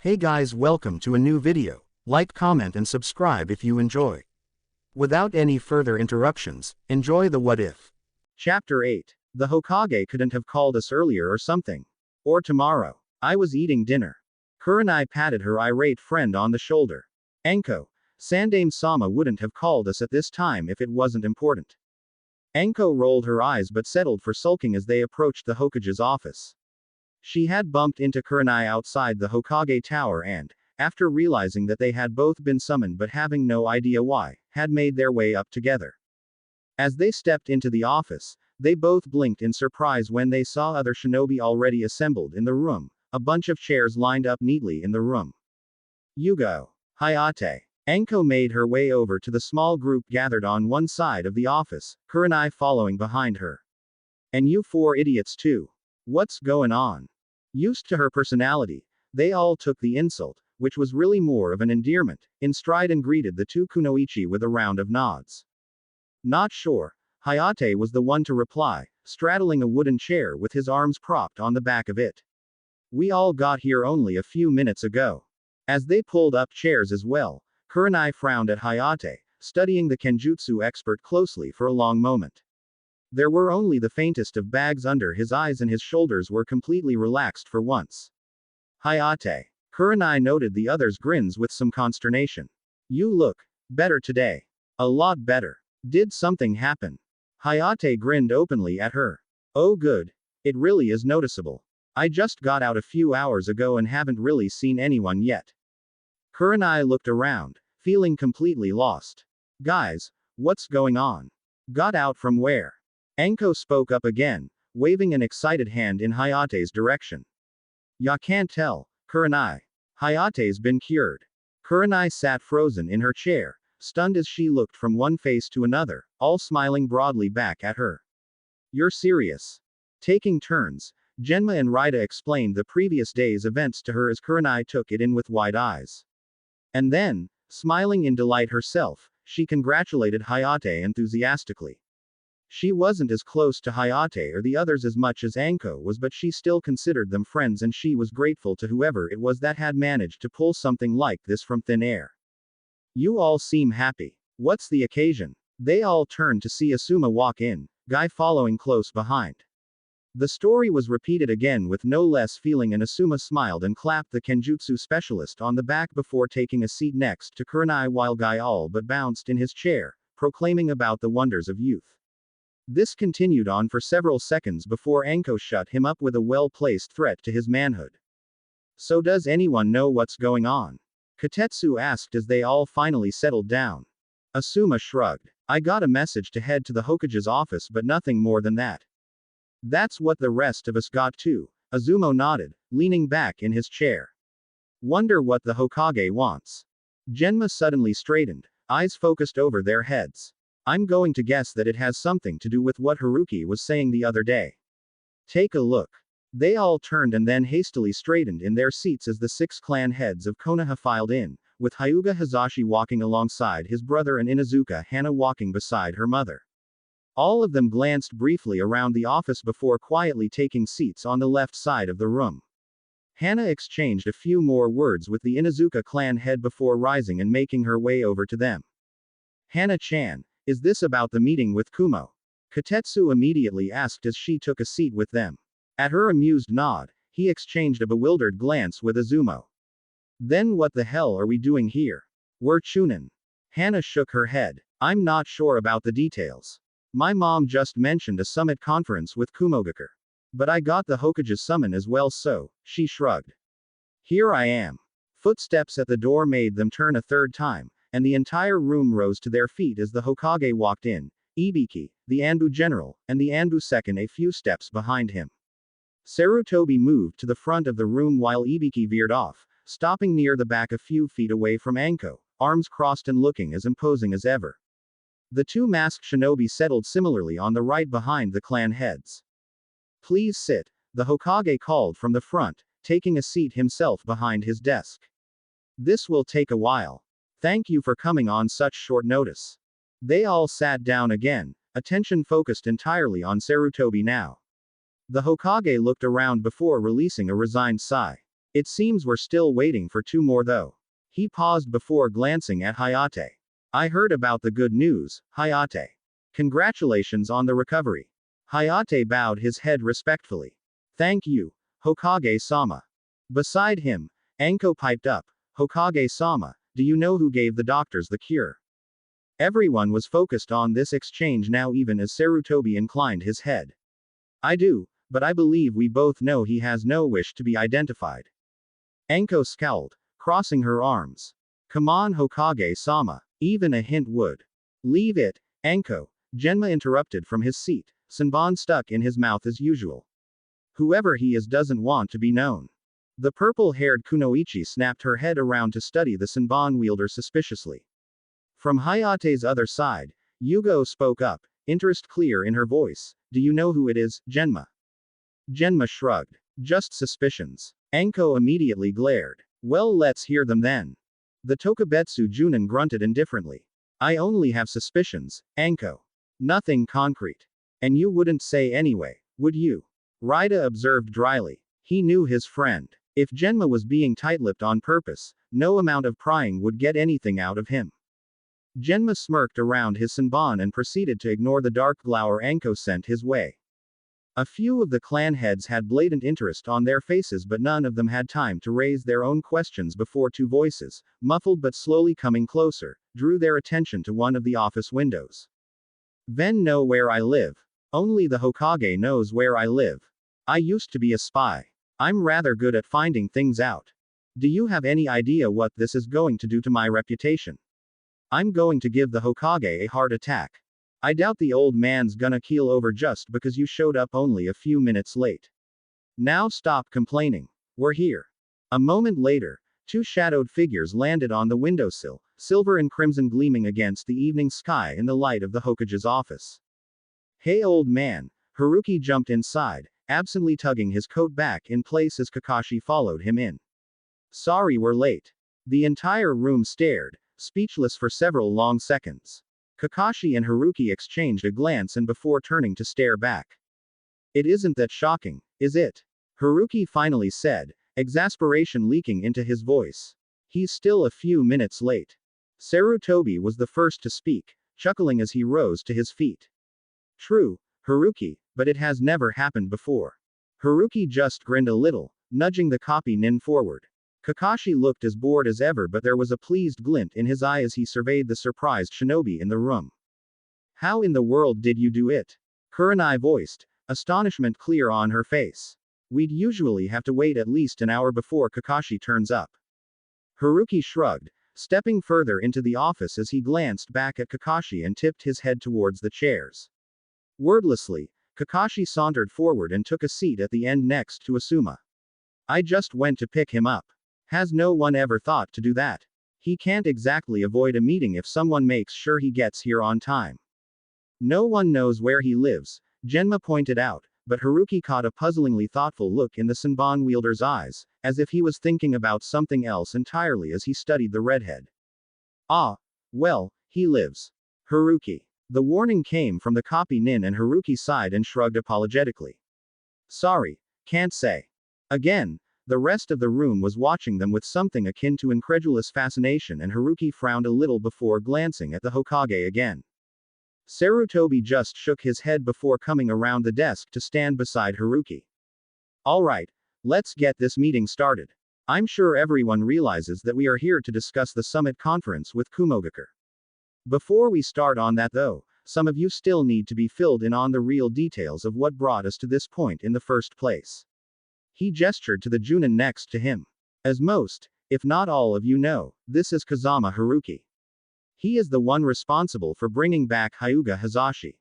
Hey guys, welcome to a new video. Like, comment and subscribe if you enjoy. Without any further interruptions, enjoy the what if. Chapter 8. The Hokage couldn't have called us earlier or something. Or tomorrow. I was eating dinner. Kurenai patted her irate friend on the shoulder. Enko, Sandaime-sama wouldn't have called us at this time if it wasn't important. Enko rolled her eyes but settled for sulking as they approached the Hokage's office. She had bumped into Kurenai outside the Hokage tower and, after realizing that they had both been summoned but having no idea why, had made their way up together. As they stepped into the office, they both blinked in surprise when they saw other shinobi already assembled in the room, a bunch of chairs lined up neatly in the room. Yugo. Hayate. Enko made her way over to the small group gathered on one side of the office, Kurenai following behind her. And you four idiots too. What's going on? Used to her personality, they all took the insult, which was really more of an endearment, in stride and greeted the two kunoichi with a round of nods. Not sure. Hayate was the one to reply, straddling a wooden chair with his arms propped on the back of it. We all got here only a few minutes ago. As they pulled up chairs as well, Kurenai frowned at Hayate, studying the Kenjutsu expert closely for a long moment. There were only the faintest of bags under his eyes and his shoulders were completely relaxed for once. Hayate. Kurenai noted the other's grins with some consternation. You look better today. A lot better. Did something happen? Hayate grinned openly at her. Oh good. It really is noticeable. I just got out a few hours ago and haven't really seen anyone yet. Kurenai looked around, feeling completely lost. Guys, what's going on? Got out from where? Enko spoke up again, waving an excited hand in Hayate's direction. Ya can't tell, Kurenai. Hayate's been cured. Kurenai sat frozen in her chair, stunned as she looked from one face to another, all smiling broadly back at her. You're serious? Taking turns, Genma and Raida explained the previous day's events to her as Kurenai took it in with wide eyes. And then, smiling in delight herself, she congratulated Hayate enthusiastically. She wasn't as close to Hayate or the others as much as Enko was, but she still considered them friends and she was grateful to whoever it was that had managed to pull something like this from thin air. You all seem happy. What's the occasion? They all turned to see Asuma walk in, Guy following close behind. The story was repeated again with no less feeling and Asuma smiled and clapped the Kenjutsu specialist on the back before taking a seat next to Kurenai while Guy all but bounced in his chair, proclaiming about the wonders of youth. This continued on for several seconds before Enko shut him up with a well-placed threat to his manhood. So does anyone know what's going on? Katetsu asked as they all finally settled down. Asuma shrugged. I got a message to head to the Hokage's office but nothing more than that. That's what the rest of us got too. Azumo nodded, leaning back in his chair. Wonder what the Hokage wants. Genma suddenly straightened, eyes focused over their heads. I'm going to guess that it has something to do with what Haruki was saying the other day. Take a look. They all turned and then hastily straightened in their seats as the 6 clan heads of Konoha filed in, with Hyuga Hazashi walking alongside his brother and Inuzuka Hana walking beside her mother. All of them glanced briefly around the office before quietly taking seats on the left side of the room. Hana exchanged a few more words with the Inuzuka clan head before rising and making her way over to them. Hana-chan, is this about the meeting with Kumo? Katetsu immediately asked as she took a seat with them. At her amused nod, he exchanged a bewildered glance with Azumo. Then what the hell are we doing here? We're Chunin. Hana shook her head. I'm not sure about the details. My mom just mentioned a summit conference with Kumogakure. But I got the Hokage's summon as well, so, she shrugged. Here I am. Footsteps at the door made them turn a third time, and the entire room rose to their feet as the Hokage walked in, Ibiki, the Anbu general, and the Anbu second a few steps behind him. Sarutobi moved to the front of the room while Ibiki veered off, stopping near the back a few feet away from Enko, arms crossed and looking as imposing as ever. The two masked shinobi settled similarly on the right behind the clan heads. Please sit, the Hokage called from the front, taking a seat himself behind his desk. This will take a while. Thank you for coming on such short notice. They all sat down again, attention focused entirely on Sarutobi now. The Hokage looked around before releasing a resigned sigh. It seems we're still waiting for 2 more though. He paused before glancing at Hayate. I heard about the good news, Hayate. Congratulations on the recovery. Hayate bowed his head respectfully. Thank you, Hokage-sama. Beside him, Anko piped up, Hokage-sama, do you know who gave the doctors the cure? Everyone was focused on this exchange now, even as Sarutobi inclined his head. I do, but I believe we both know he has no wish to be identified. Anko scowled, crossing her arms. Come on, Hokage-sama, even a hint would. Leave it, Anko, Genma interrupted from his seat, Senbon stuck in his mouth as usual. Whoever he is doesn't want to be known. The purple-haired Kunoichi snapped her head around to study the Senbon wielder suspiciously. From Hayate's other side, Yugo spoke up, interest clear in her voice. Do you know who it is, Genma? Genma shrugged. Just suspicions. Anko immediately glared. Well, let's hear them then. The Tokubetsu Junin grunted indifferently. I only have suspicions, Anko. Nothing concrete. And you wouldn't say anyway, would you? Raida observed dryly. He knew his friend. If Genma was being tight-lipped on purpose, no amount of prying would get anything out of him. Genma smirked around his Senbon and proceeded to ignore the dark glower Anko sent his way. A few of the clan heads had blatant interest on their faces, but none of them had time to raise their own questions before 2 voices, muffled but slowly coming closer, drew their attention to one of the office windows. Ven know where I live. Only the Hokage knows where I live. I used to be a spy. I'm rather good at finding things out. Do you have any idea what this is going to do to my reputation? I'm going to give the Hokage a heart attack. I doubt the old man's gonna keel over just because you showed up only a few minutes late. Now stop complaining. We're here. A moment later, 2 shadowed figures landed on the windowsill, silver and crimson gleaming against the evening sky in the light of the Hokage's office. Hey old man, Haruki jumped inside, absently tugging his coat back in place as Kakashi followed him in. Sorry we're late. The entire room stared, speechless for several long seconds. Kakashi and Haruki exchanged a glance and before turning to stare back. It isn't that shocking, is it? Haruki finally said, exasperation leaking into his voice. He's still a few minutes late. Sarutobi was the first to speak, chuckling as he rose to his feet. True, Haruki, but it has never happened before. Haruki just grinned a little, nudging the copy nin forward. Kakashi looked as bored as ever, but there was a pleased glint in his eye as he surveyed the surprised shinobi in the room. How in the world did you do it? Kurenai voiced, astonishment clear on her face. We'd usually have to wait at least an hour before Kakashi turns up. Haruki shrugged, stepping further into the office as he glanced back at Kakashi and tipped his head towards the chairs. Wordlessly, Kakashi sauntered forward and took a seat at the end next to Asuma. I just went to pick him up. Has no one ever thought to do that? He can't exactly avoid a meeting if someone makes sure he gets here on time. No one knows where he lives, Genma pointed out, but Haruki caught a puzzlingly thoughtful look in the Senbon wielder's eyes, as if he was thinking about something else entirely as he studied the redhead. Ah, well, he lives. Haruki. The warning came from the copy nin and Haruki sighed and shrugged apologetically. Sorry, can't say. Again, the rest of the room was watching them with something akin to incredulous fascination, and Haruki frowned a little before glancing at the Hokage again. Sarutobi just shook his head before coming around the desk to stand beside Haruki. Alright, let's get this meeting started. I'm sure everyone realizes that we are here to discuss the summit conference with Kumogakur. Before we start on that though, some of you still need to be filled in on the real details of what brought us to this point in the first place. He gestured to the Junin next to him. As most, if not all of you know, this is Kazama Haruki. He is the one responsible for bringing back Hyuga Hazashi.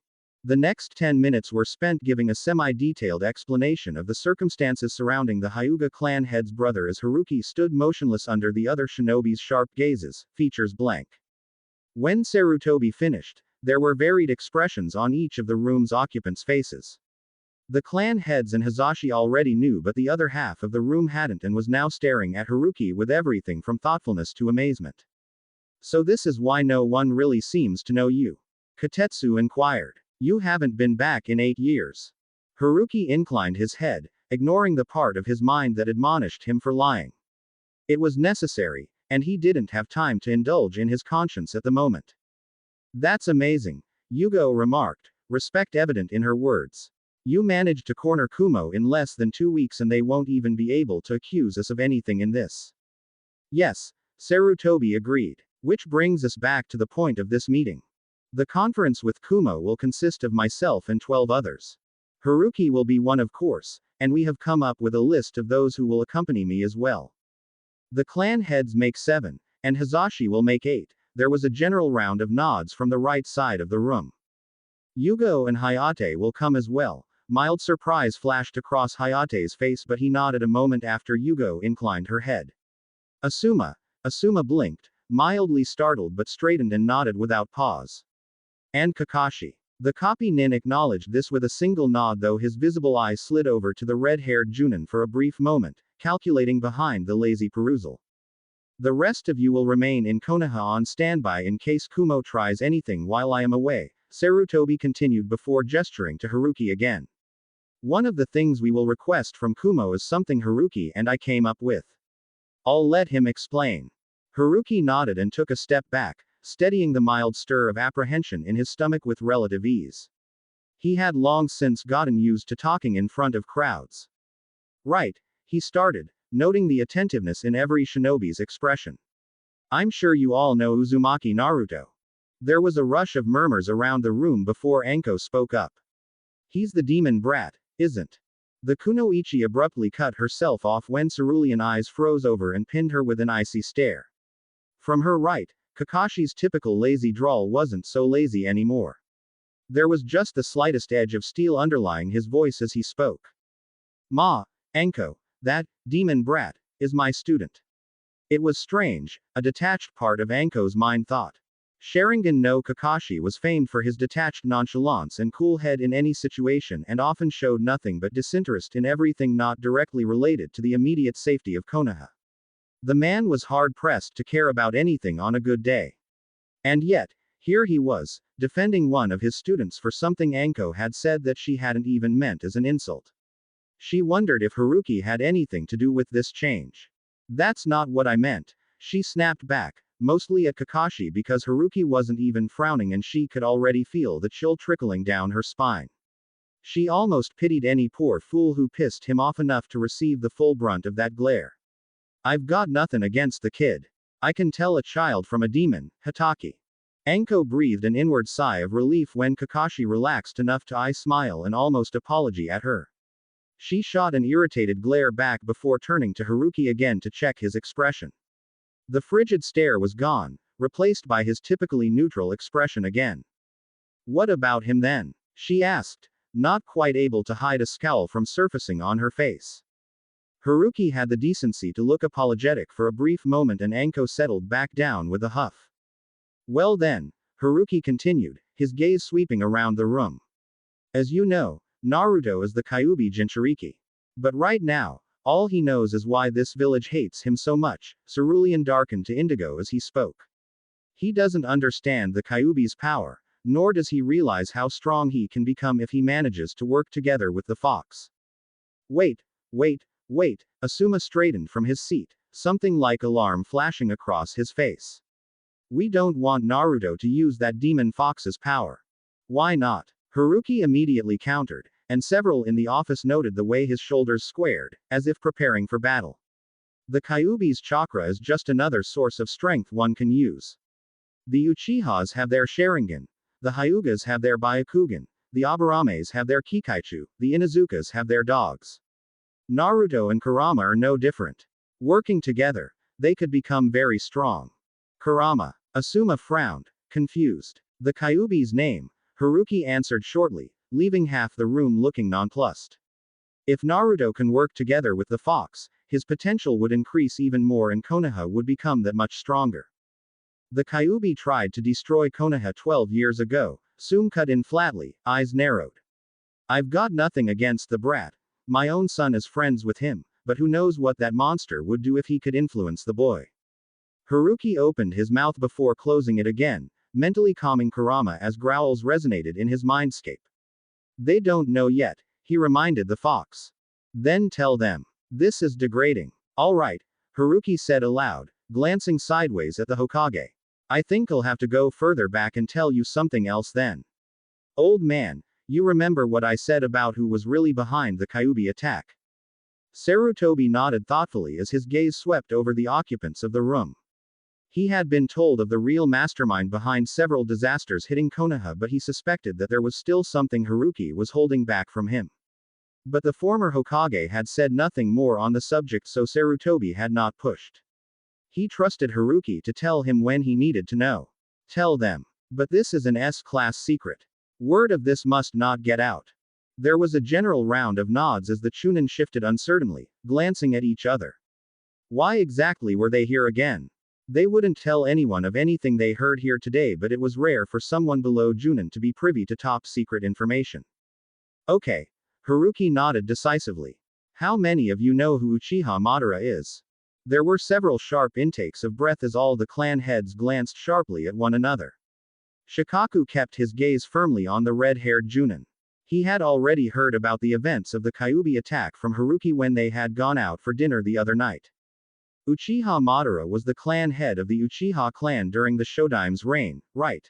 The next 10 minutes were spent giving a semi-detailed explanation of the circumstances surrounding the Hyuga clan head's brother as Haruki stood motionless under the other shinobi's sharp gazes, features blank. When Sarutobi finished, there were varied expressions on each of the room's occupants' faces. The clan heads and Hazashi already knew, but the other half of the room hadn't and was now staring at Haruki with everything from thoughtfulness to amazement. So this is why no one really seems to know you? Katetsu inquired. You haven't been back in 8 years. Haruki inclined his head, ignoring the part of his mind that admonished him for lying. It was necessary, and he didn't have time to indulge in his conscience at the moment. That's amazing, Yugo remarked, respect evident in her words. You managed to corner Kumo in less than 2 weeks and they won't even be able to accuse us of anything in this. Yes, Sarutobi agreed. Which brings us back to the point of this meeting. The conference with Kumo will consist of myself and 12 others. Haruki will be one, of course, and we have come up with a list of those who will accompany me as well. The clan heads make 7, and Hazashi will make 8. There was a general round of nods from the right side of the room. Yugo and Hayate will come as well. Mild surprise flashed across Hayate's face, but he nodded a moment after Yugo inclined her head. Asuma blinked, mildly startled, but straightened and nodded without pause. And Kakashi. The copy nin acknowledged this with a single nod, though his visible eye slid over to the red-haired Junin for a brief moment, calculating behind the lazy perusal. The rest of you will remain in Konoha on standby in case Kumo tries anything while I am away, Sarutobi continued before gesturing to Haruki again. One of the things we will request from Kumo is something Haruki and I came up with. I'll let him explain. Haruki nodded and took a step back, steadying the mild stir of apprehension in his stomach with relative ease. He had long since gotten used to talking in front of crowds. Right, he started, noting the attentiveness in every shinobi's expression. I'm sure you all know Uzumaki Naruto. There was a rush of murmurs around the room before Anko spoke up. He's the demon brat, isn't? The kunoichi abruptly cut herself off when cerulean eyes froze over and pinned her with an icy stare. From her right, Kakashi's typical lazy drawl wasn't so lazy anymore. There was just the slightest edge of steel underlying his voice as he spoke. Anko, that demon brat is my student. It was strange, a detached part of Anko's mind thought. Sharingan no Kakashi was famed for his detached nonchalance and cool head in any situation and often showed nothing but disinterest in everything not directly related to the immediate safety of Konoha. The man was hard-pressed to care about anything on a good day. And yet, here he was, defending one of his students for something Anko had said that she hadn't even meant as an insult. She wondered if Haruki had anything to do with this change. That's not what I meant, she snapped back, mostly at Kakashi because Haruki wasn't even frowning and she could already feel the chill trickling down her spine. She almost pitied any poor fool who pissed him off enough to receive the full brunt of that glare. I've got nothing against the kid. I can tell a child from a demon, Hatake. Anko breathed an inward sigh of relief when Kakashi relaxed enough to eye smile and almost apology at her. She shot an irritated glare back before turning to Haruki again to check his expression. The frigid stare was gone, replaced by his typically neutral expression again. What about him then? She asked, not quite able to hide a scowl from surfacing on her face. Haruki had the decency to look apologetic for a brief moment and Anko settled back down with a huff. Well then, Haruki continued, his gaze sweeping around the room. As you know, Naruto is the Kyuubi Jinchuriki. But right now, all he knows is why this village hates him so much. Cerulean darkened to indigo as he spoke. He doesn't understand the Kyuubi's power, nor does he realize how strong he can become if he manages to work together with the fox. Wait, Asuma straightened from his seat, something like alarm flashing across his face. We don't want Naruto to use that demon fox's power. Why not? Haruki immediately countered, and several in the office noted the way his shoulders squared, as if preparing for battle. The Kyuubi's chakra is just another source of strength one can use. The Uchihas have their Sharingan, the Hyugas have their Byakugan, the Abarames have their Kikaichu, the Inuzukas have their dogs. Naruto and Kurama are no different. Working together, they could become very strong. Kurama. Asuma frowned, confused. The Kyuubi's name, Haruki answered shortly, leaving half the room looking nonplussed. If Naruto can work together with the fox, his potential would increase even more and Konoha would become that much stronger. The Kyuubi tried to destroy Konoha 12 years ago, Sum cut in flatly, eyes narrowed. I've got nothing against the brat. My own son is friends with him, but who knows what that monster would do if he could influence the boy. Haruki opened his mouth before closing it again, mentally calming Kurama as growls resonated in his mindscape. They don't know yet, he reminded the fox. Then tell them. This is degrading. Alright, Haruki said aloud, glancing sideways at the Hokage. I think I'll have to go further back and tell you something else then. Old man, you remember what I said about who was really behind the Kyuubi attack? Sarutobi nodded thoughtfully as his gaze swept over the occupants of the room. He had been told of the real mastermind behind several disasters hitting Konoha, but he suspected that there was still something Haruki was holding back from him. But the former Hokage had said nothing more on the subject, so Sarutobi had not pushed. He trusted Haruki to tell him when he needed to know. Tell them. But this is an S-class secret. Word of this must not get out. There was a general round of nods as the Chunin shifted uncertainly, glancing at each other. Why exactly were they here again? They wouldn't tell anyone of anything they heard here today, but it was rare for someone below Junin to be privy to top secret information. Okay. Haruki nodded decisively. How many of you know who Uchiha Madara is? There were several sharp intakes of breath as all the clan heads glanced sharply at one another. Shikaku kept his gaze firmly on the red-haired Junin. He had already heard about the events of the Kyuubi attack from Haruki when they had gone out for dinner the other night. Uchiha Madara was the clan head of the Uchiha clan during the Shodime's reign, right?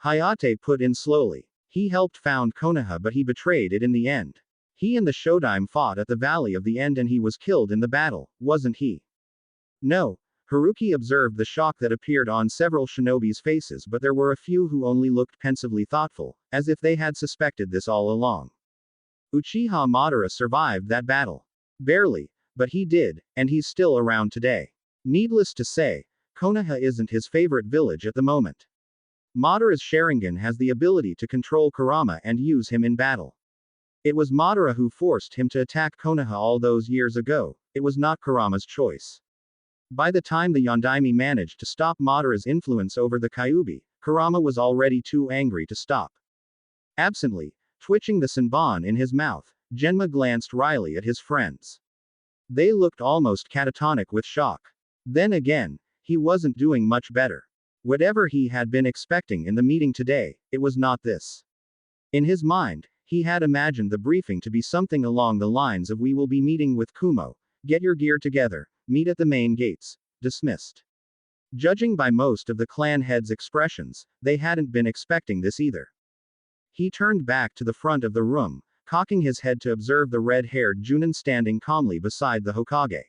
Hayate put in slowly. He helped found Konoha, but he betrayed it in the end. He and the Shodime fought at the Valley of the End and he was killed in the battle, wasn't he? No. Haruki observed the shock that appeared on several shinobi's faces, but there were a few who only looked pensively thoughtful, as if they had suspected this all along. Uchiha Madara survived that battle. Barely, but he did, and he's still around today. Needless to say, Konoha isn't his favorite village at the moment. Madara's Sharingan has the ability to control Kurama and use him in battle. It was Madara who forced him to attack Konoha all those years ago, it was not Kurama's choice. By the time the Yondaime managed to stop Madara's influence over the Kyuubi, Kurama was already too angry to stop. Absently, twitching the Senbon in his mouth, Genma glanced wryly at his friends. They looked almost catatonic with shock. Then again, he wasn't doing much better. Whatever he had been expecting in the meeting today, it was not this. In his mind, he had imagined the briefing to be something along the lines of "We will be meeting with Kumo, get your gear together, meet at the main gates, dismissed." Judging by most of the clan heads' expressions, they hadn't been expecting this either. He turned back to the front of the room, cocking his head to observe the red-haired Junin standing calmly beside the Hokage.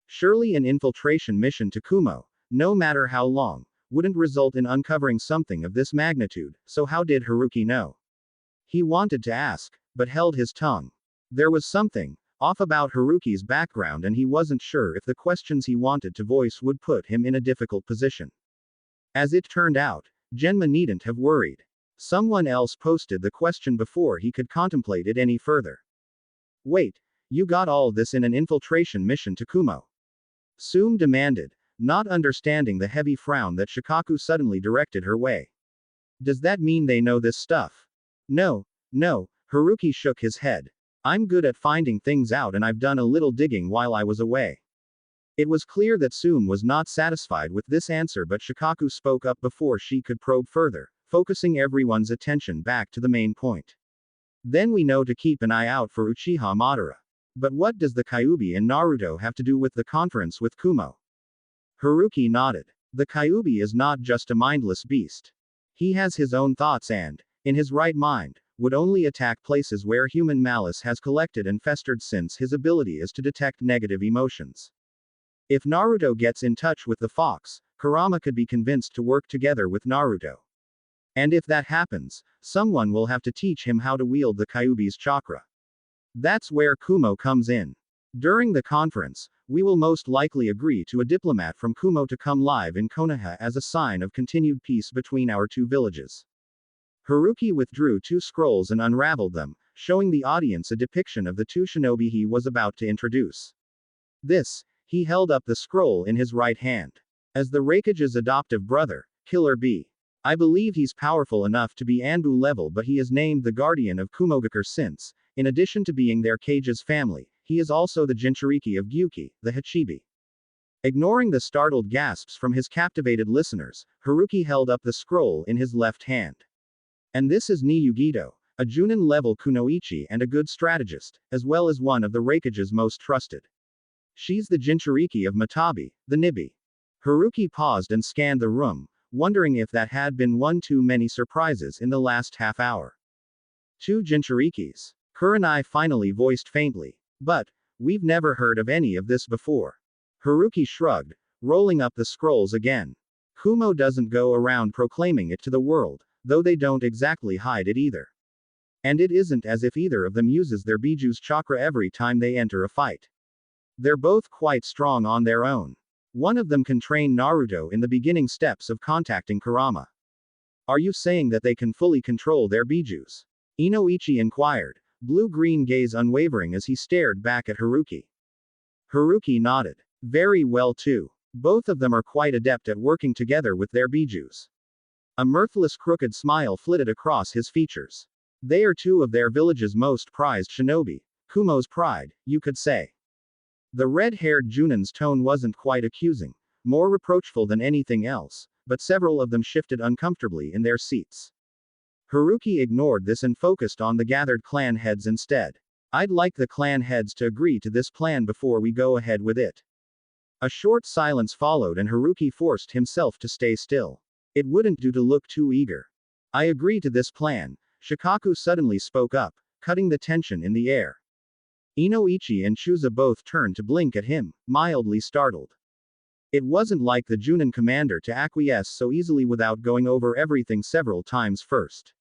Surely an infiltration mission to Kumo, no matter how long, wouldn't result in uncovering something of this magnitude, so how did Haruki know? He wanted to ask, but held his tongue. There was something off about Haruki's background and he wasn't sure if the questions he wanted to voice would put him in a difficult position. As it turned out, Genma needn't have worried. Someone else posted the question before he could contemplate it any further. Wait, you got all this in an infiltration mission to Kumo? Sume demanded, not understanding the heavy frown that Shikaku suddenly directed her way. Does that mean they know this stuff? No, Haruki shook his head. I'm good at finding things out and I've done a little digging while I was away. It was clear that Sume was not satisfied with this answer, but Shikaku spoke up before she could probe further, focusing everyone's attention back to the main point. Then we know to keep an eye out for Uchiha Madara. But what does the Kyuubi and Naruto have to do with the conference with Kumo? Haruki nodded. The Kyuubi is not just a mindless beast. He has his own thoughts and, in his right mind, would only attack places where human malice has collected and festered, since his ability is to detect negative emotions. If Naruto gets in touch with the fox, Kurama could be convinced to work together with Naruto. And if that happens, someone will have to teach him how to wield the Kyuubi's chakra. That's where Kumo comes in. During the conference, we will most likely agree to a diplomat from Kumo to come live in Konoha as a sign of continued peace between our two villages. Haruki withdrew 2 scrolls and unraveled them, showing the audience a depiction of the 2 shinobi he was about to introduce. He held up the scroll in his right hand. As the Raikage's adoptive brother, Killer B. I believe he's powerful enough to be Anbu level, but he is named the guardian of Kumogakure since, in addition to being their Kage's family, he is also the Jinchuriki of Gyuki, the Hachibi. Ignoring the startled gasps from his captivated listeners, Haruki held up the scroll in his left hand. And this is Niyugito, a Junin-level kunoichi and a good strategist, as well as one of the Raikage's most trusted. She's the Jinchuriki of Matabi, the Nibi. Haruki paused and scanned the room, wondering if that had been one too many surprises in the last half hour. 2 Jinchurikis. Kurenai finally voiced faintly. But, we've never heard of any of this before. Haruki shrugged, rolling up the scrolls again. Kumo doesn't go around proclaiming it to the world, though they don't exactly hide it either. And it isn't as if either of them uses their Biju's chakra every time they enter a fight. They're both quite strong on their own. One of them can train Naruto in the beginning steps of contacting Kurama. Are you saying that they can fully control their Bijus? Inoichi inquired, blue-green gaze unwavering as he stared back at Haruki. Haruki nodded. Very well too. Both of them are quite adept at working together with their Bijus. A mirthless crooked smile flitted across his features. They are 2 of their village's most prized shinobi. Kumo's pride, you could say. The red-haired Junin's tone wasn't quite accusing, more reproachful than anything else, but several of them shifted uncomfortably in their seats. Haruki ignored this and focused on the gathered clan heads instead. I'd like the clan heads to agree to this plan before we go ahead with it. A short silence followed and Haruki forced himself to stay still. It wouldn't do to look too eager. I agree to this plan, Shikaku suddenly spoke up, cutting the tension in the air. Inoichi and Chusa both turned to blink at him, mildly startled. It wasn't like the Junin commander to acquiesce so easily without going over everything several times first.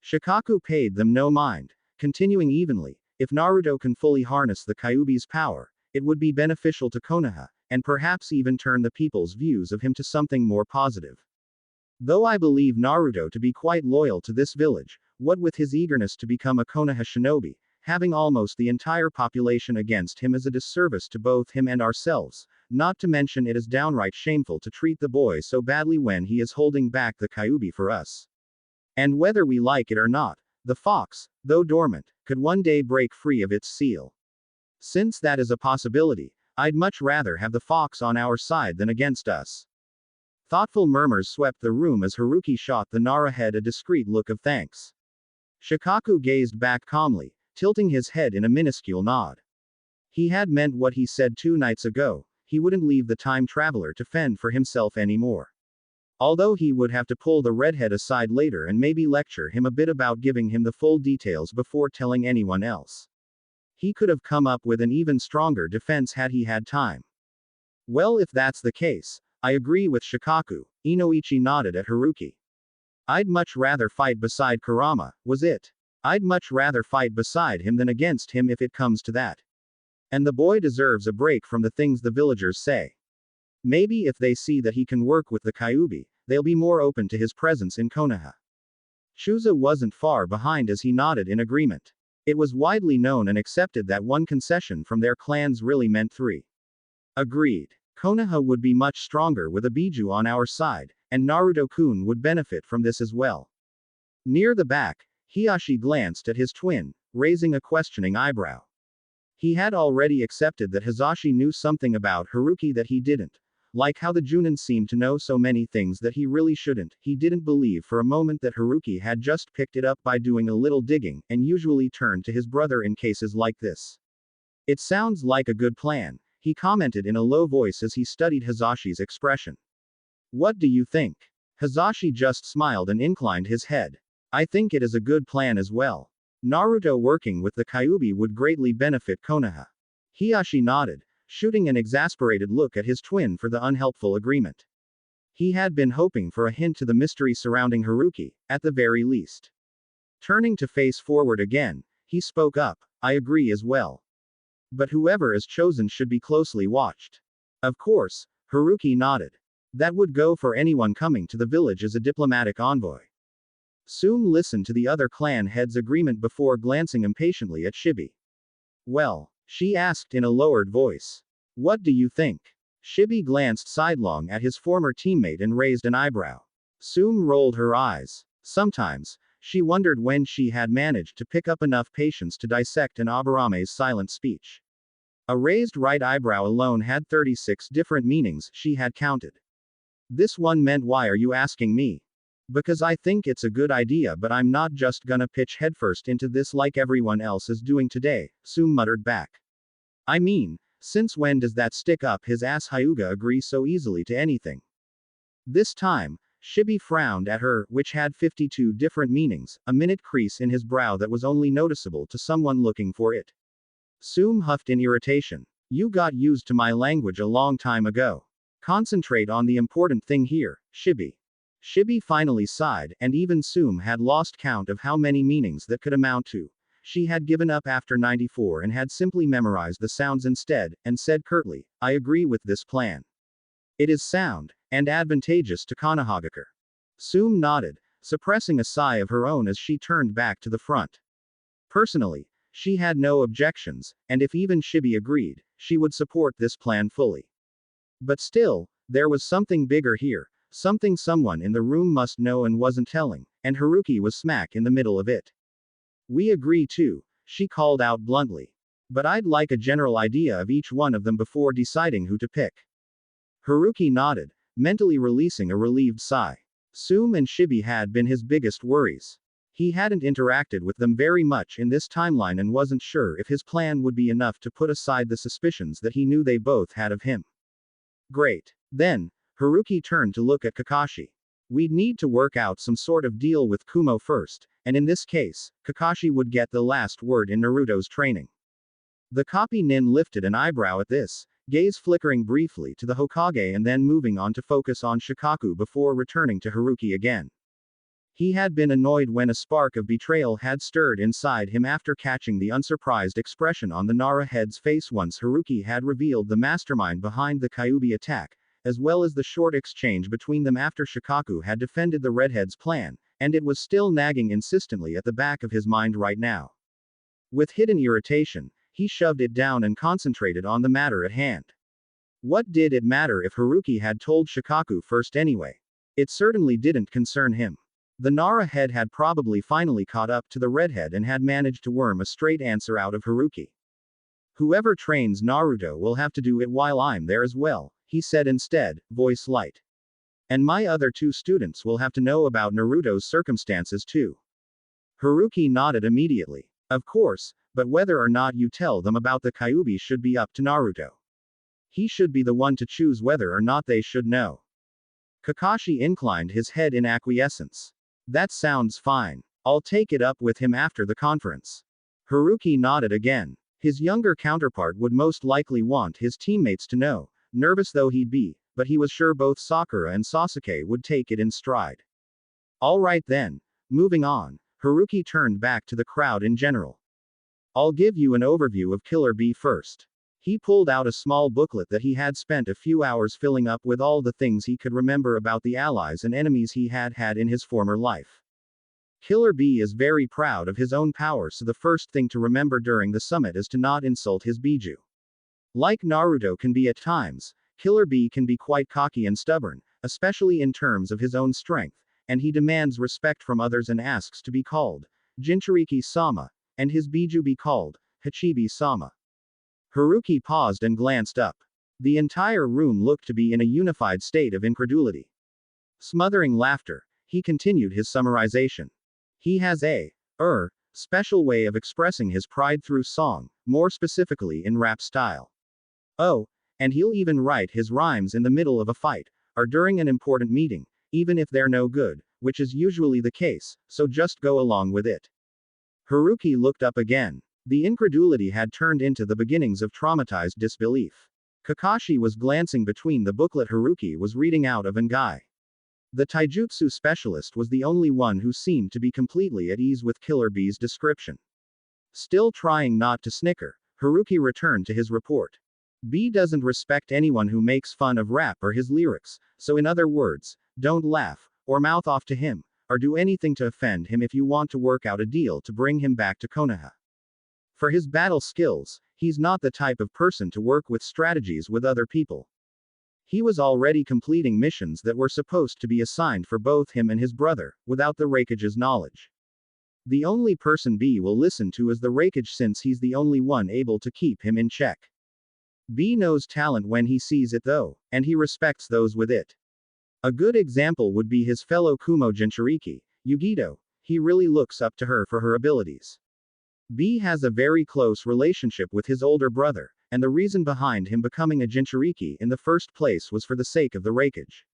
Shikaku paid them no mind, continuing evenly, if Naruto can fully harness the Kyuubi's power, it would be beneficial to Konoha, and perhaps even turn the people's views of him to something more positive. Though I believe Naruto to be quite loyal to this village, what with his eagerness to become a Konoha shinobi, having almost the entire population against him is a disservice to both him and ourselves, not to mention it is downright shameful to treat the boy so badly when he is holding back the Kyuubi for us. And whether we like it or not, the fox, though dormant, could one day break free of its seal. Since that is a possibility, I'd much rather have the fox on our side than against us. Thoughtful murmurs swept the room as Haruki shot the Nara head a discreet look of thanks. Shikaku gazed back calmly, tilting his head in a minuscule nod. He had meant what he said 2 nights ago, he wouldn't leave the time traveler to fend for himself anymore. Although he would have to pull the redhead aside later and maybe lecture him a bit about giving him the full details before telling anyone else. He could have come up with an even stronger defense had he had time. Well, if that's the case, I agree with Shikaku, Inoichi nodded at Haruki. I'd much rather fight beside Kurama, was it? I'd much rather fight beside him than against him if it comes to that. And the boy deserves a break from the things the villagers say. Maybe if they see that he can work with the Kyuubi, they'll be more open to his presence in Konoha. Chusa wasn't far behind as he nodded in agreement. It was widely known and accepted that one concession from their clans really meant 3. Agreed. Konoha would be much stronger with a Biju on our side, and Naruto-kun would benefit from this as well. Near the back, Hiashi glanced at his twin, raising a questioning eyebrow. He had already accepted that Hisashi knew something about Haruki that he didn't. Like how the Junin seemed to know so many things that he really shouldn't, he didn't believe for a moment that Haruki had just picked it up by doing a little digging, and usually turned to his brother in cases like this. It sounds like a good plan, he commented in a low voice as he studied Hisashi's expression. What do you think? Hisashi just smiled and inclined his head. I think it is a good plan as well. Naruto working with the Kyuubi would greatly benefit Konoha. Hiashi nodded, shooting an exasperated look at his twin for the unhelpful agreement. He had been hoping for a hint to the mystery surrounding Haruki, at the very least. Turning to face forward again, he spoke up, I agree as well. But whoever is chosen should be closely watched. Of course, Haruki nodded. That would go for anyone coming to the village as a diplomatic envoy. Soon listened to the other clan head's agreement before glancing impatiently at Shibi. Well, she asked in a lowered voice. What do you think? Shibi glanced sidelong at his former teammate and raised an eyebrow. Soon rolled her eyes. Sometimes, she wondered when she had managed to pick up enough patience to dissect an Abarame's silent speech. A raised right eyebrow alone had 36 different meanings, she had counted. This one meant why are you asking me? Because I think it's a good idea, but I'm not just gonna pitch headfirst into this like everyone else is doing today, Sume muttered back. I mean, since when does that stick up his ass Hyuga agree so easily to anything? This time, Shibi frowned at her, which had 52 different meanings, a minute crease in his brow that was only noticeable to someone looking for it. Sume huffed in irritation. You got used to my language a long time ago. Concentrate on the important thing here, Shibi. Shibi finally sighed, and even Sume had lost count of how many meanings that could amount to. She had given up after 94 and had simply memorized the sounds instead, and said curtly, I agree with this plan. It is sound, and advantageous to Konohagakure. Sume nodded, suppressing a sigh of her own as she turned back to the front. Personally, she had no objections, and if even Shibi agreed, she would support this plan fully. But still, there was something bigger here, something someone in the room must know and wasn't telling, and Haruki was smack in the middle of it. We agree too, she called out bluntly. But I'd like a general idea of each one of them before deciding who to pick. Haruki nodded, mentally releasing a relieved sigh. Sume and Shibi had been his biggest worries. He hadn't interacted with them very much in this timeline and wasn't sure if his plan would be enough to put aside the suspicions that he knew they both had of him. Great. Then, Haruki turned to look at Kakashi. We'd need to work out some sort of deal with Kumo first, and in this case, Kakashi would get the last word in Naruto's training. The copy nin lifted an eyebrow at this, gaze flickering briefly to the Hokage and then moving on to focus on Shikaku before returning to Haruki again. He had been annoyed when a spark of betrayal had stirred inside him after catching the unsurprised expression on the Nara head's face once Haruki had revealed the mastermind behind the Kyuubi attack, as well as the short exchange between them after Shikaku had defended the redhead's plan, and it was still nagging insistently at the back of his mind right now. With hidden irritation, he shoved it down and concentrated on the matter at hand. What did it matter if Haruki had told Shikaku first anyway? It certainly didn't concern him. The Nara head had probably finally caught up to the redhead and had managed to worm a straight answer out of Haruki. Whoever trains Naruto will have to do it while I'm there as well, he said instead, voice light. And my other two students will have to know about Naruto's circumstances too. Haruki nodded immediately. Of course, but whether or not you tell them about the Kyuubi should be up to Naruto. He should be the one to choose whether or not they should know. Kakashi inclined his head in acquiescence. That sounds fine. I'll take it up with him after the conference. Haruki nodded again. His younger counterpart would most likely want his teammates to know, nervous though he'd be, but he was sure both Sakura and Sasuke would take it in stride. Alright then. Moving on, Haruki turned back to the crowd in general. I'll give you an overview of Killer Bee first. He pulled out a small booklet that he had spent a few hours filling up with all the things he could remember about the allies and enemies he had had in his former life. Killer Bee is very proud of his own power, so the first thing to remember during the summit is to not insult his Biju. Like Naruto can be at times, Killer Bee can be quite cocky and stubborn, especially in terms of his own strength, and he demands respect from others and asks to be called Jinchuriki-sama, and his Biju be called Hachibi-sama. Haruki paused and glanced up. The entire room looked to be in a unified state of incredulity. Smothering laughter, he continued his summarization. He has a special way of expressing his pride through song, more specifically in rap style. Oh, and he'll even write his rhymes in the middle of a fight, or during an important meeting, even if they're no good, which is usually the case, so just go along with it. Haruki looked up again. The incredulity had turned into the beginnings of traumatized disbelief. Kakashi was glancing between the booklet Haruki was reading out of Ngai. The taijutsu specialist was the only one who seemed to be completely at ease with Killer Bee's description. Still trying not to snicker, Haruki returned to his report. Bee doesn't respect anyone who makes fun of rap or his lyrics, so in other words, don't laugh, or mouth off to him, or do anything to offend him if you want to work out a deal to bring him back to Konoha. For his battle skills, he's not the type of person to work with strategies with other people. He was already completing missions that were supposed to be assigned for both him and his brother, without the Raikage's knowledge. The only person B will listen to is the Raikage since he's the only one able to keep him in check. B knows talent when he sees it though, and he respects those with it. A good example would be his fellow Kumo Jinchuriki, Yugito. He really looks up to her for her abilities. B has a very close relationship with his older brother, and the reason behind him becoming a Jinchuriki in the first place was for the sake of the raikage.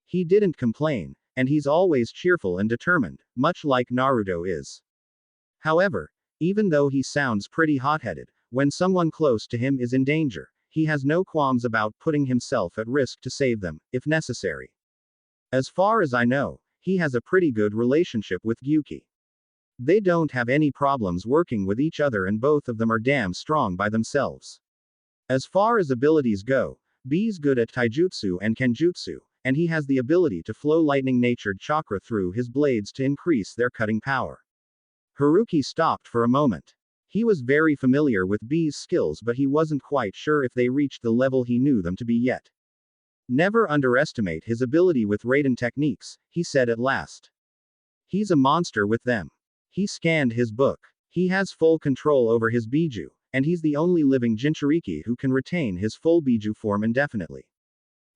He didn't complain, and he's always cheerful and determined, much like Naruto is. However, even though he sounds pretty hot-headed, when someone close to him is in danger, he has no qualms about putting himself at risk to save them, if necessary. As far as I know, he has a pretty good relationship with Gyuki. They don't have any problems working with each other and both of them are damn strong by themselves. As far as abilities go, B's good at taijutsu and kenjutsu, and he has the ability to flow lightning-natured chakra through his blades to increase their cutting power. Haruki stopped for a moment. He was very familiar with B's skills but he wasn't quite sure if they reached the level he knew them to be yet. Never underestimate his ability with Raiden techniques, he said at last. He's a monster with them. He scanned his book. He has full control over his Biju, and he's the only living Jinchuriki who can retain his full Biju form indefinitely.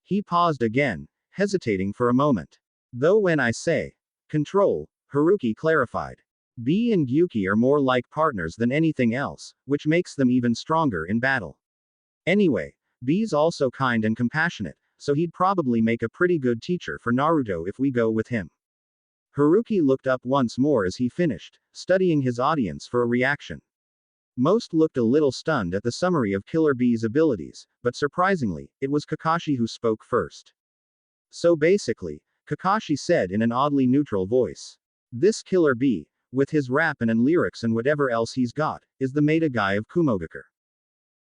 He paused again, hesitating for a moment. Though when I say control, Haruki clarified. B and Gyuki are more like partners than anything else, which makes them even stronger in battle. Anyway, B's also kind and compassionate, so he'd probably make a pretty good teacher for Naruto if we go with him. Haruki looked up once more as he finished, studying his audience for a reaction. Most looked a little stunned at the summary of Killer B's abilities, but surprisingly, it was Kakashi who spoke first. So basically, Kakashi said in an oddly neutral voice. This Killer B, with his rap and lyrics and whatever else he's got, is the meta guy of Kumogakure.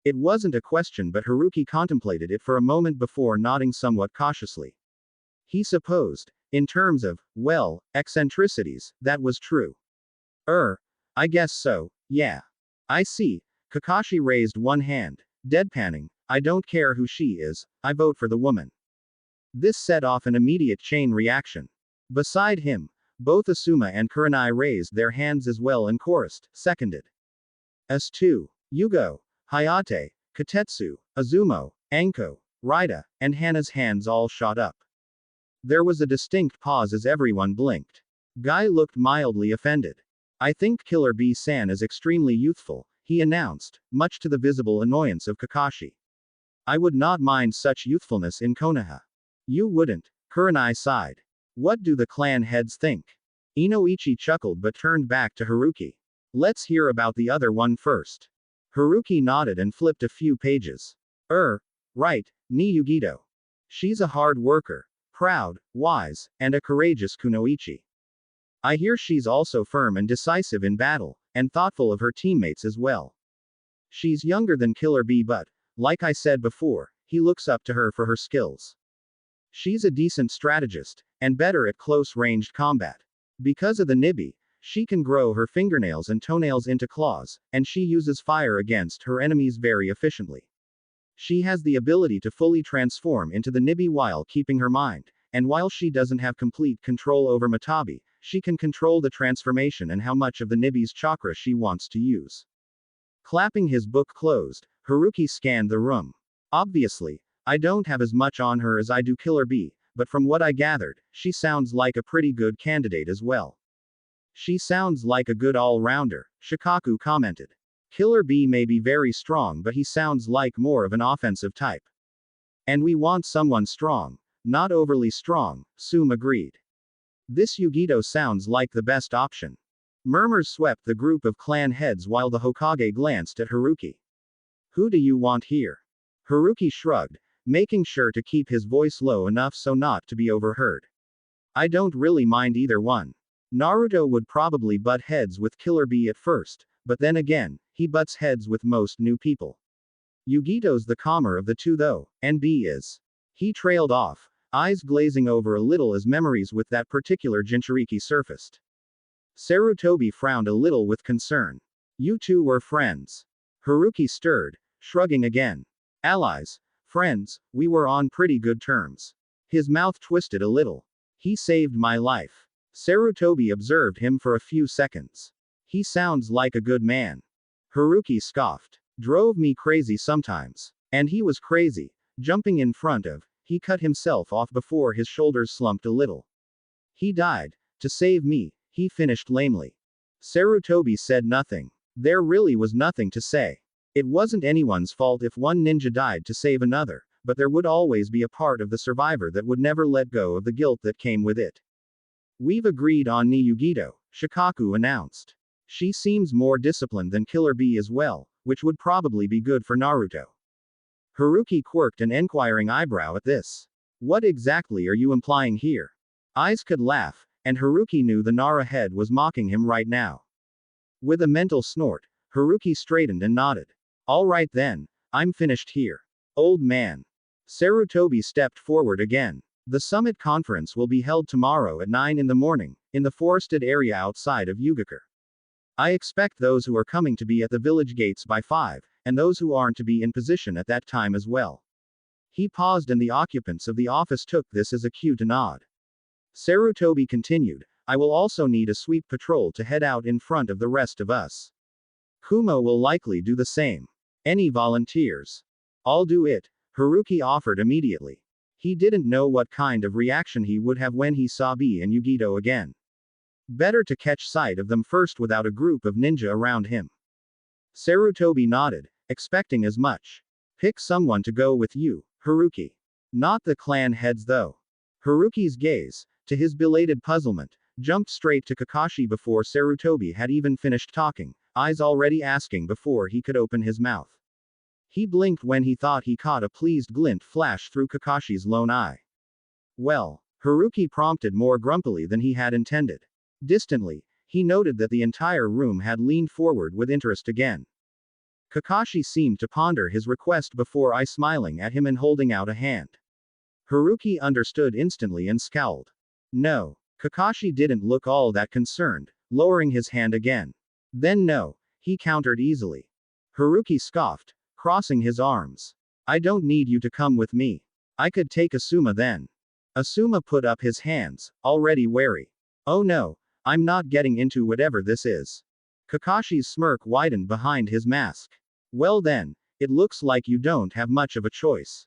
It wasn't a question but Haruki contemplated it for a moment before nodding somewhat cautiously. He supposed, in terms of, well, eccentricities, that was true. I guess so, yeah. I see. Kakashi raised one hand, deadpanning, I don't care who she is, I vote for the woman. This set off an immediate chain reaction. Beside him, both Asuma and Kurenai raised their hands as well and chorused, seconded. S2, Yugo, Hayate, Katetsu, Azumo, Anko, Raida, and Hana's hands all shot up. There was a distinct pause as everyone blinked. Guy looked mildly offended. I think Killer B-san is extremely youthful, he announced, much to the visible annoyance of Kakashi. I would not mind such youthfulness in Konoha. You wouldn't, Kurenai sighed. What do the clan heads think? Inoichi chuckled but turned back to Haruki. Let's hear about the other one first. Haruki nodded and flipped a few pages. Right, Ni Yugito. She's a hard worker, proud, wise, and a courageous kunoichi. I hear she's also firm and decisive in battle, and thoughtful of her teammates as well. She's younger than Killer B but, like I said before, he looks up to her for her skills. She's a decent strategist, and better at close-ranged combat. Because of the Nibi, she can grow her fingernails and toenails into claws, and she uses fire against her enemies very efficiently. She has the ability to fully transform into the Nibi while keeping her mind, and while she doesn't have complete control over Matabi, she can control the transformation and how much of the Nibi's chakra she wants to use. Clapping his book closed, Haruki scanned the room. Obviously, I don't have as much on her as I do Killer B, but from what I gathered, she sounds like a pretty good candidate as well. She sounds like a good all-rounder, Shikaku commented. Killer B may be very strong but he sounds like more of an offensive type. And we want someone strong, not overly strong, Sum agreed. This Yugito sounds like the best option. Murmurs swept the group of clan heads while the Hokage glanced at Haruki. Who do you want here? Haruki shrugged, making sure to keep his voice low enough so not to be overheard. I don't really mind either one. Naruto would probably butt heads with Killer B at first, but then again, he butts heads with most new people. Yugito's the calmer of the two though, and B is. He trailed off, eyes glazing over a little as memories with that particular Jinchuriki surfaced. Sarutobi frowned a little with concern. You two were friends. Haruki stirred, shrugging again. Allies. Friends, we were on pretty good terms. His mouth twisted a little. He saved my life. Sarutobi observed him for a few seconds. He sounds like a good man. Haruki scoffed. Drove me crazy sometimes. And he was crazy, jumping in front of. He cut himself off before his shoulders slumped a little. He died. To save me, he finished lamely. Sarutobi said nothing. There really was nothing to say. It wasn't anyone's fault if one ninja died to save another, but there would always be a part of the survivor that would never let go of the guilt that came with it. We've agreed on Niyugito, Shikaku announced. She seems more disciplined than Killer Bee as well, which would probably be good for Naruto. Haruki quirked an enquiring eyebrow at this. What exactly are you implying here? Eyes could laugh, and Haruki knew the Nara head was mocking him right now. With a mental snort, Haruki straightened and nodded. All right then, I'm finished here. Old man. Sarutobi stepped forward again. The summit conference will be held tomorrow at 9 in the morning, in the forested area outside of Yugakure. I expect those who are coming to be at the village gates by 5, and those who aren't to be in position at that time as well. He paused and the occupants of the office took this as a cue to nod. Sarutobi continued, I will also need a sweep patrol to head out in front of the rest of us. Kumo will likely do the same. Any volunteers? I'll do it, Haruki offered immediately. He didn't know what kind of reaction he would have when he saw Bee and Yugito again. Better to catch sight of them first without a group of ninja around him. Sarutobi nodded, expecting as much. Pick someone to go with you, Haruki. Not the clan heads though. Haruki's gaze, to his belated puzzlement, jumped straight to Kakashi before Sarutobi had even finished talking, eyes already asking before he could open his mouth. He blinked when he thought he caught a pleased glint flash through Kakashi's lone eye. Well, Haruki prompted more grumpily than he had intended. Distantly, he noted that the entire room had leaned forward with interest again. Kakashi seemed to ponder his request before smiling at him and holding out a hand. Haruki understood instantly and scowled. No. Kakashi didn't look all that concerned, lowering his hand again. Then no, he countered easily. Haruki scoffed, crossing his arms. I don't need you to come with me. I could take Asuma then. Asuma put up his hands, already wary. Oh no, I'm not getting into whatever this is. Kakashi's smirk widened behind his mask. Well then, it looks like you don't have much of a choice.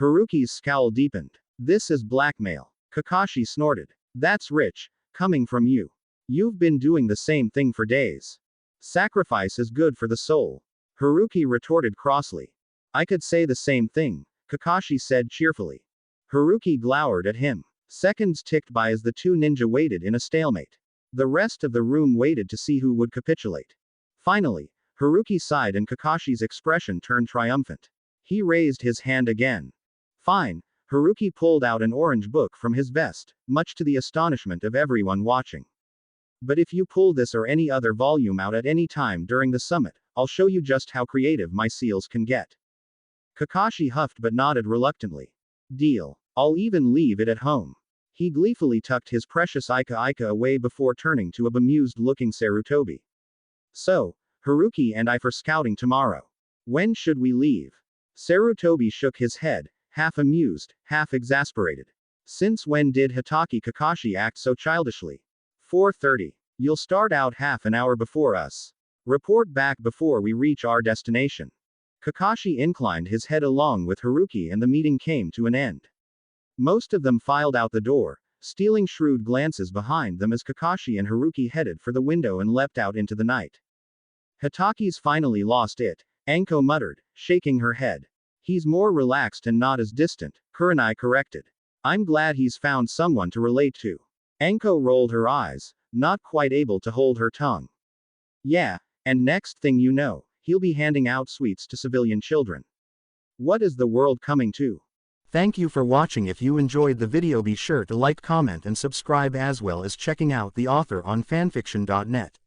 Haruki's scowl deepened. This is blackmail. Kakashi snorted. That's rich, coming from you. You've been doing the same thing for days. Sacrifice is good for the soul. Haruki retorted crossly. I could say the same thing, Kakashi said cheerfully. Haruki glowered at him. Seconds ticked by as the two ninja waited in a stalemate. The rest of the room waited to see who would capitulate. Finally, Haruki sighed and Kakashi's expression turned triumphant. He raised his hand again. Fine. Haruki pulled out an orange book from his vest, much to the astonishment of everyone watching. But if you pull this or any other volume out at any time during the summit, I'll show you just how creative my seals can get. Kakashi huffed but nodded reluctantly. Deal. I'll even leave it at home. He gleefully tucked his precious Ika away before turning to a bemused-looking Sarutobi. So, Haruki and I for scouting tomorrow. When should we leave? Sarutobi shook his head, half amused, half exasperated. Since when did Hitaki Kakashi act so childishly? 4:30. You'll start out half an hour before us. Report back before we reach our destination. Kakashi inclined his head along with Haruki and the meeting came to an end. Most of them filed out the door, stealing shrewd glances behind them as Kakashi and Haruki headed for the window and leapt out into the night. Hitaki's finally lost it, Anko muttered, shaking her head. He's more relaxed and not as distant, Kurenai corrected. I'm glad he's found someone to relate to. Anko rolled her eyes, not quite able to hold her tongue. Yeah, and next thing you know, he'll be handing out sweets to civilian children. What is the world coming to? Thank you for watching. If you enjoyed the video, be sure to like, comment and subscribe, as well as checking out the author on fanfiction.net.